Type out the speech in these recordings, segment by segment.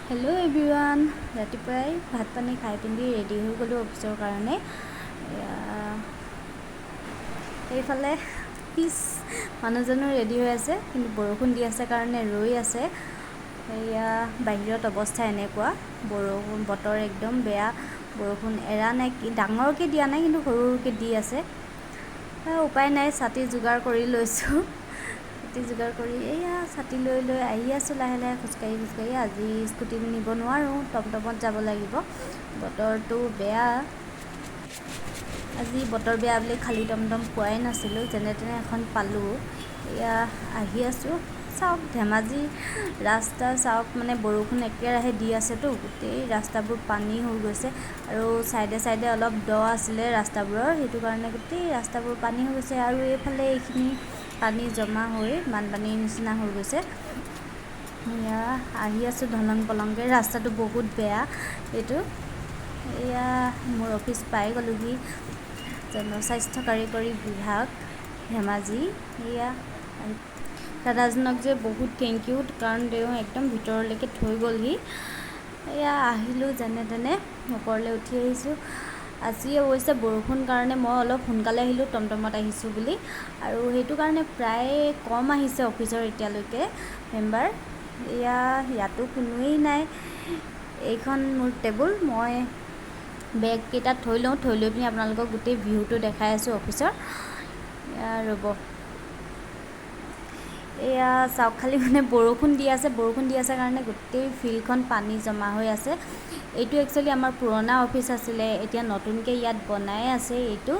hello everyone रातिपुৱাই ভাত পানী খাই পিনি ৰেডি হৈ গ'লো অফিচৰ কাৰণে এইফালে পিছ মানুহজনো ৰেডি হৈ আছে কিন্তু বৰষুণ দি আছে কাৰণে ৰৈ আছে এয়া বাহিৰত অৱস্থা এনেকুৱা বৰষুণ বতৰ একদম বেয়া বৰষুণ এৰা নাই কি ডাঙৰকৈ দিয়া নাই কিন্তু সৰুকৈ দি আছে উপায় নাই ছাতি যোগাৰ কৰি লৈছোঁ ছাতি যোগাৰ কৰি এয়া ছাতি লৈ লৈ আহি আছোঁ লাহে লাহে খোজকাঢ়ি আজি স্কুটি নিব নোৱাৰোঁ টমটমত যাব লাগিব বতৰটো বেয়া আজি বতৰ বেয়া বুলি খালী টমটম পোৱাই নাছিলোঁ যেনে তেনে এখন পালোঁ এয়া আহি আছোঁ চাওক ধেমাজি ৰাস্তা চাওক মানে বৰষুণ একেৰাহে দি আছেতো গোটেই ৰাস্তাবোৰ পানী হৈ গৈছে আৰু চাইডে চাইডে অলপ দ আছিলে ৰাস্তাবোৰৰ সেইটো কাৰণে গোটেই ৰাস্তাবোৰ পানী হৈ গৈছে আৰু এইফালে এইখিনি পানী জমা হৈ বানপানীৰ নিচিনা হৈ গৈছে এয়া আহি আছোঁ ধলং পলংকৈ ৰাস্তাটো বহুত বেয়া এইটো এয়া মোৰ অফিচ পাই গ'লোহি জনস্বাস্থ্য কাৰিকৰী বিভাগ ধেমাজি এয়া দাদাজনক যে বহুত থেংক ইউ কাৰণ তেওঁ একদম ভিতৰলৈকে থৈ গ'লহি এয়া আহিলোঁ যেনে তেনে ওপৰলৈ উঠি আহিছোঁ আজি অৱশ্যে বৰষুণ কাৰণে মই অলপ সোনকালে আহিলোঁ টমটমত আহিছোঁ বুলি আৰু সেইটো কাৰণে প্ৰায় কম আহিছে অফিচৰ এতিয়ালৈকে মেম্বাৰ ইয়াতো কোনোৱেই নাই এইখন মোৰ টেবুল মই বেগকেইটাত থৈ লৈ পিনি আপোনালোকক গোটেই ভিউটো দেখাই আছোঁ অফিচৰ ৰ'ব এয়া চাওক খালি মানে বৰষুণ দি আছে কাৰণে গোটেই ফিল্ডখন পানী জমা হৈ আছে এইটো একচুৱেলি আমাৰ পুৰণা অফিচ আছিলে এতিয়া নতুনকৈ ইয়াত বনাই আছে এইটো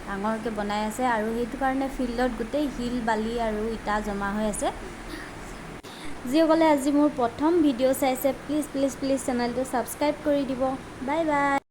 ডাঙৰকৈ বনাই আছে আৰু সেইটো কাৰণে ফিল্ডত গোটেই শিল বালি আৰু ইটা জমা হৈ আছে যিসকলে আজি মোৰ প্ৰথম ভিডিঅ' চাইছে প্লিজ চেনেলটো ছাবস্ক্ৰাইব কৰি দিব বাই বাই